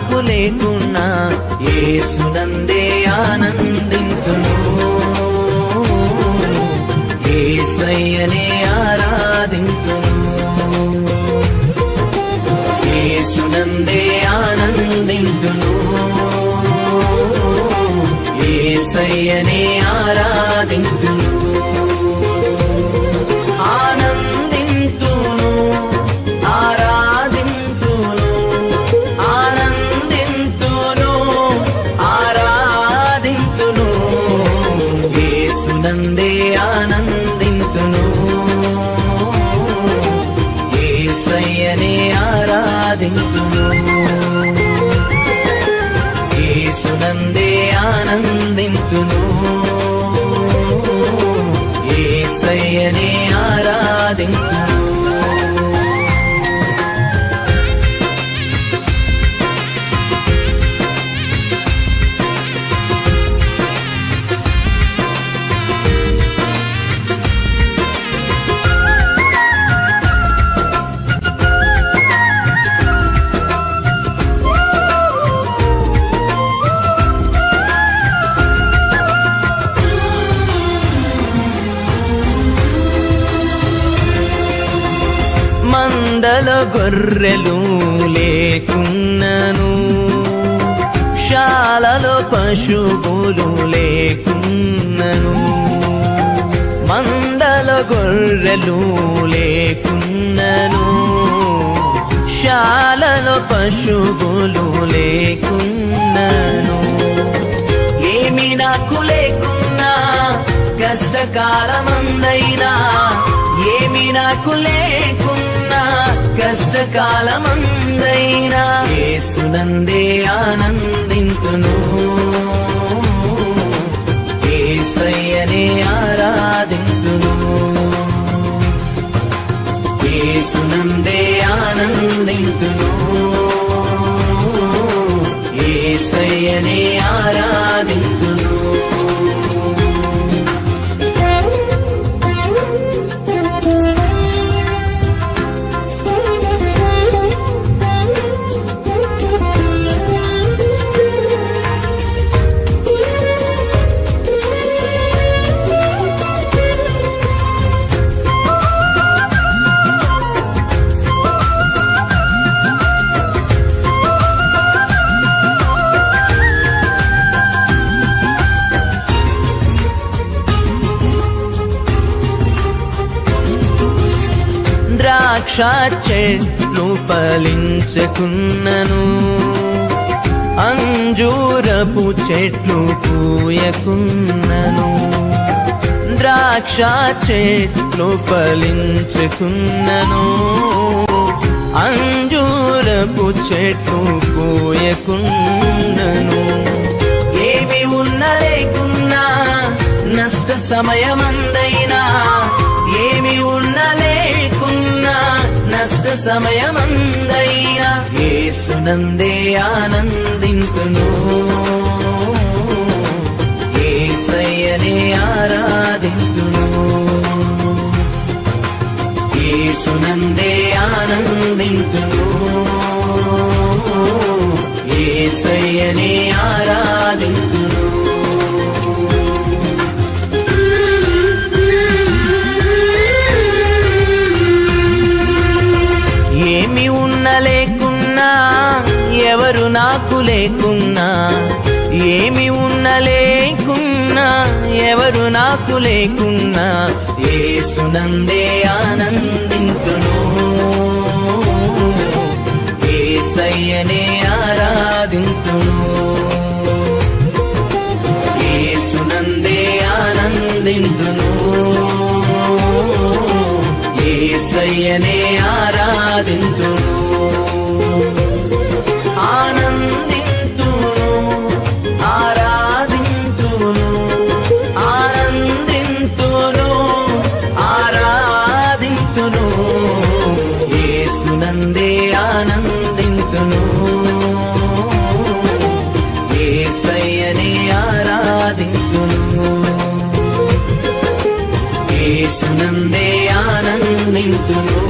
నాకు లేకున్నా యేసునందే ఆనందింతును. యేసయ్యనే ఆరాధింతును. యేసునందే ఆనందింతును. యేసయ్యనే ఆరాధింతును. ఆనందింతును, ఆరాధింతును, ఆనందింతును, ఆరాధింతును. యేసునందే ఆనందింతును. యేసయ్యనే ఆరాధింతును. యేసునందే ఆనందింతును. యేసయ్యనే ఆరాధింతును. మందల గొర్రెలు లేకున్నను, శాలలో పశువులు లేకున్నను. మందల గొర్రెలు లేకున్నను, శాలలో పశువులు లేకున్నను. ఏమి నాకు లేకున్నా కష్టకాలమందైనా, ఏమి నాకు లేకున్నా కష్టకాలమందైనా యేసునందే ఆనందింతును. యేసయ్యనే ఆరాధింతును. యేసునందే ఆనందింతును. యేసయ్యనే ఆరాధింతును. ద్రాక్ష చెట్లు ఫలించకున్నను, అంజూరపు చెట్లు పూయకున్నను. ద్రాక్ష చెట్లు ఫలించకున్నను, అంజూరపు చెట్లు పూయకున్నను. ఏమి ఉన్న లేకున్నా నష్ట సమయమందైనా, ఏమి ఉన్న లేకున్నా నష్ట సమయమందైనా యేసునందే ఆనందింతును. యేసయ్యనే ఆరాధింతును. యేసునందే ఆనందింతును. యేసయ్యనే ఆరాధింతును. ఏమి ఉన్న లేకున్నా, ఎవరు నాకు లేకున్నా, ఏమి ఉన్న లేకున్నా, ఎవరు నాకు లేకున్నా యేసునందే ఆనందింతును. యేసయ్యనే ఆరాధింతును. యేసునందే ఆనందింతును. యేసయ్యనే ఆరాధింతును. ఆనందింతును, ఆరాధింతును, ఆనందింతును, ఆరాధింతును. యేసునందే ఆనందింతును. యేసయ్యనే ఆరాధింతును. యేసునందే ఆనందింతును.